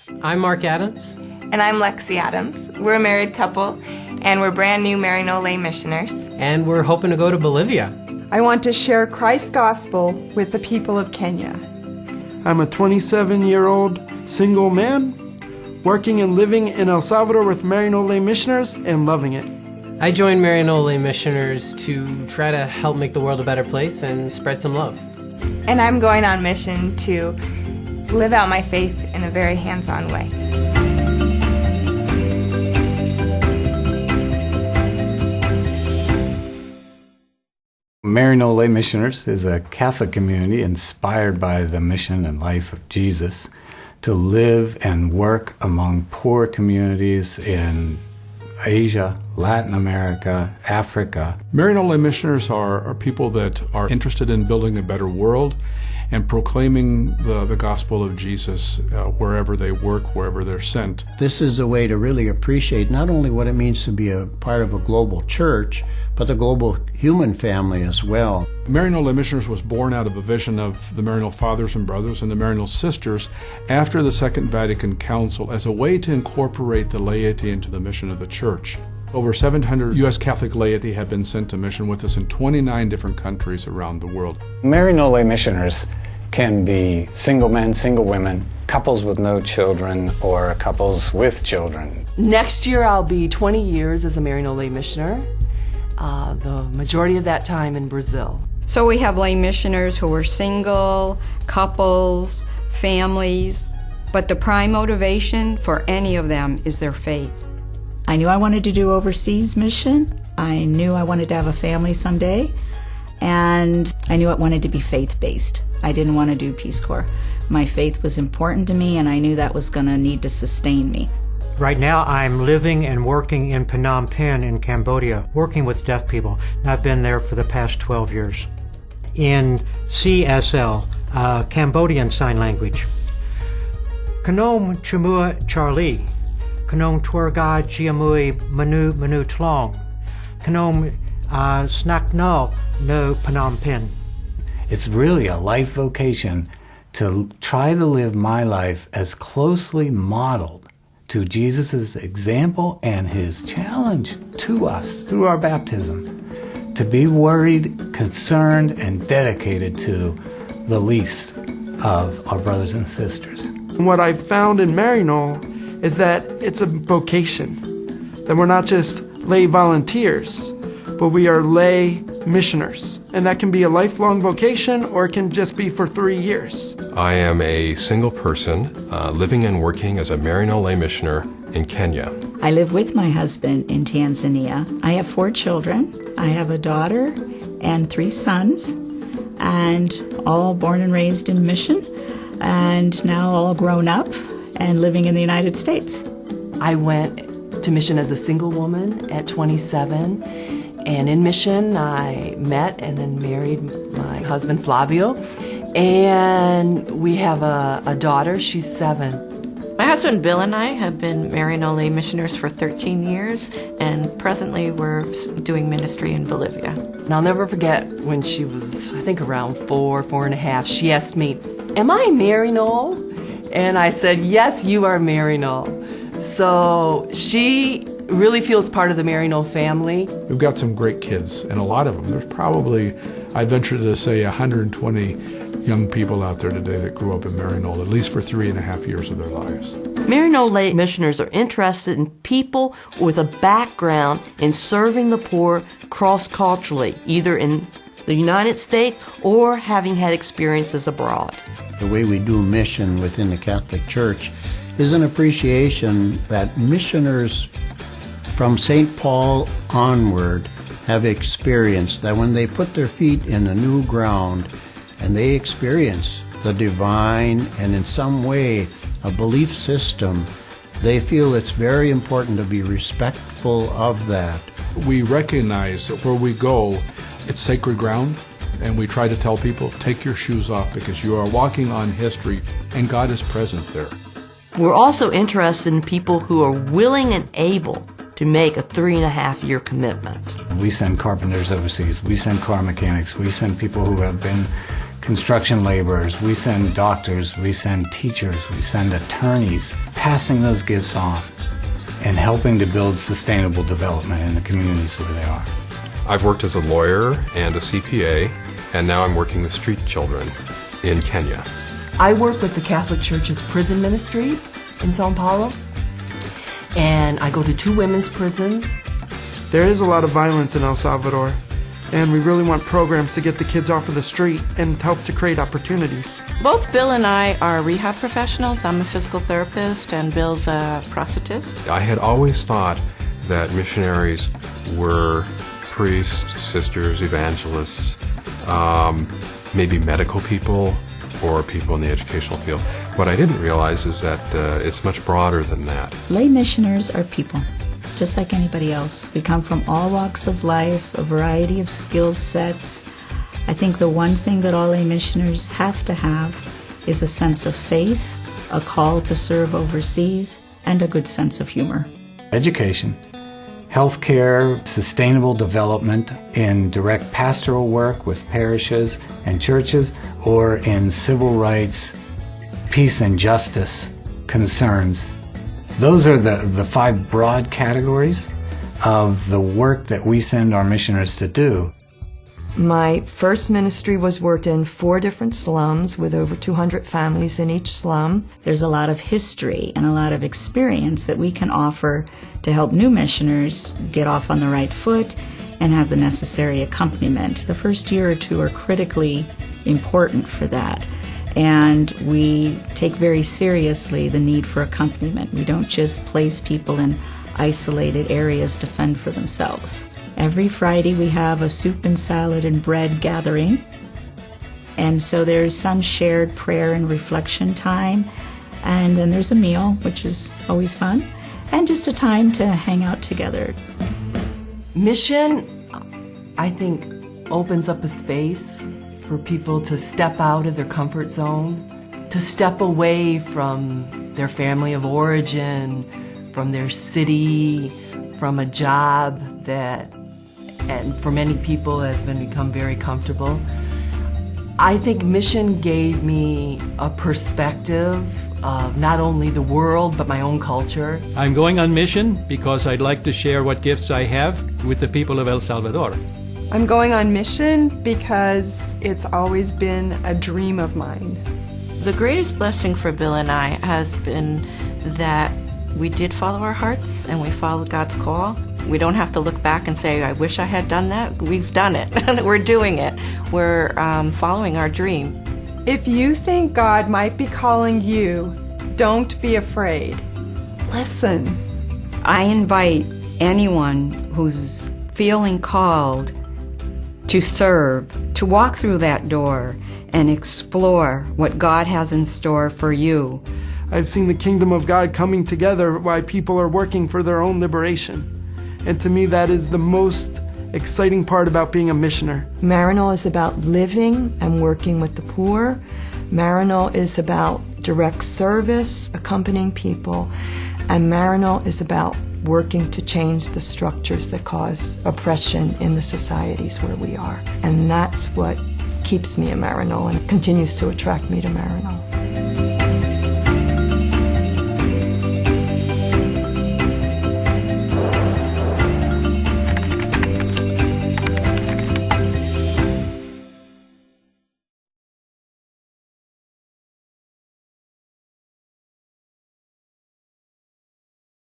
I'm Mark Adams. And I'm Lexi Adams. We're a married couple, and we're brand new Maryknoll missioners. And we're hoping to go to Bolivia. I want to share Christ's gospel with the people of Kenya. I'm a 27-year-old single man, working and living in El Salvador with Maryknoll missioners and loving it. I joined Maryknoll missioners to try to help make the world a better place and spread some love. And I'm going on mission to live out my faith in a very hands-on way. Maryknoll Missioners is a Catholic community inspired by the mission and life of Jesus to live and work among poor communities in Asia, Latin America, Africa. Maryknoll missioners are people that are interested in building a better world and proclaiming the gospel of Jesus wherever they work, wherever they're sent. This is a way to really appreciate not only what it means to be a part of a global church, but the global human family as well. Maryknoll Missioners was born out of a vision of the Maryknoll Fathers and Brothers and the Maryknoll Sisters after the Second Vatican Council as a way to incorporate the laity into the mission of the church. Over 700 U.S. Catholic laity have been sent to mission with us in 29 different countries around the world. Maryknoll Missioners can be single men, single women, couples with no children, or couples with children. Next year I'll be 20 years as a Maryknoll missioner, the majority of that time in Brazil. So we have lay missioners who are single, couples, families, but the prime motivation for any of them is their faith. I knew I wanted to do overseas mission. I knew I wanted to have a family someday, and I knew I wanted to be faith-based. I didn't want to do Peace Corps. My faith was important to me, and I knew that was going to need to sustain me. Right now I'm living and working in Phnom Penh in Cambodia, working with deaf people, and I've been there for the past 12 years. In CSL, Cambodian Sign Language. Kanom Chumua Charlie. Kanom Twerga Jiamui Manu Tlong. Kanom Snaknal no Phnom Penh. It's really a life vocation to try to live my life as closely modeled to Jesus' example and his challenge to us through our baptism to be worried, concerned, and dedicated to the least of our brothers and sisters. What I found in Maryknoll is that it's a vocation, that we're not just lay volunteers, but we are lay missioners. And that can be a lifelong vocation, or it can just be for 3 years. I am a single person living and working as a Maryknoll missioner in Kenya. I live with my husband in Tanzania. I have 4 children. I have a daughter and 3 sons, and all born and raised in mission, and now all grown up and living in the United States. I went to mission as a single woman at 27, and in mission I met and then married my husband Flavio, and we have a daughter. She's 7. My husband Bill and I have been Maryknoll missioners for 13 years, and presently we're doing ministry in Bolivia. And I'll never forget when she was, I think, around 4.5, she asked me, "Am I Maryknoll?" And I said, "Yes, you are Maryknoll." So she really feels part of the Maryknoll family. We've got some great kids, and a lot of them. There's probably, I venture to say, 120 young people out there today that grew up in Maryknoll, at least for 3.5 years of their lives. Maryknoll missioners are interested in people with a background in serving the poor cross-culturally, either in the United States or having had experiences abroad. The way we do mission within the Catholic Church is an appreciation that missioners from St. Paul onward have experienced that when they put their feet in the new ground and they experience the divine and in some way a belief system, they feel it's very important to be respectful of that. We recognize that where we go, it's sacred ground, and we try to tell people, take your shoes off because you are walking on history and God is present there. We're also interested in people who are willing and able to make a 3.5-year commitment. We send carpenters overseas, we send car mechanics, we send people who have been construction laborers, we send doctors, we send teachers, we send attorneys, passing those gifts on and helping to build sustainable development in the communities where they are. I've worked as a lawyer and a CPA, and now I'm working with street children in Kenya. I work with the Catholic Church's prison ministry in Sao Paulo, and I go to 2 women's prisons. There is a lot of violence in El Salvador, and we really want programs to get the kids off of the street and help to create opportunities. Both Bill and I are rehab professionals. I'm a physical therapist and Bill's a prosthetist. I had always thought that missionaries were priests, sisters, evangelists, maybe medical people or people in the educational field. What I didn't realize is that it's much broader than that. Lay missioners are people, just like anybody else. We come from all walks of life, a variety of skill sets. I think the one thing that all lay missioners have to have is a sense of faith, a call to serve overseas, and a good sense of humor. Education, healthcare, sustainable development in direct pastoral work with parishes and churches, or in civil rights, peace and justice concerns. Those are the 5 broad categories of the work that we send our missioners to do. My first ministry was worked in 4 different slums with over 200 families in each slum. There's a lot of history and a lot of experience that we can offer to help new missioners get off on the right foot and have the necessary accompaniment. The first year or 2 are critically important for that. And we take very seriously the need for accompaniment. We don't just place people in isolated areas to fend for themselves. Every Friday we have a soup and salad and bread gathering. And so there's some shared prayer and reflection time. And then there's a meal, which is always fun. And just a time to hang out together. Mission, I think, opens up a space for people to step out of their comfort zone, to step away from their family of origin, from their city, from a job that, and for many people, has become very comfortable. I think mission gave me a perspective of not only the world, but my own culture. I'm going on mission because I'd like to share what gifts I have with the people of El Salvador. I'm going on mission because it's always been a dream of mine. The greatest blessing for Bill and I has been that we did follow our hearts and we followed God's call. We don't have to look back and say, I wish I had done that. We've done it. We're doing it. We're following our dream. If you think God might be calling you, don't be afraid. Listen. I invite anyone who's feeling called to serve, to walk through that door and explore what God has in store for you. I've seen the kingdom of God coming together while people are working for their own liberation. And to me, that is the most exciting part about being a missioner. Maryknoll is about living and working with the poor. Maryknoll is about direct service, accompanying people. And Maryknoll is about working to change the structures that cause oppression in the societies where we are. And that's what keeps me in Maryknoll and continues to attract me to Maryknoll.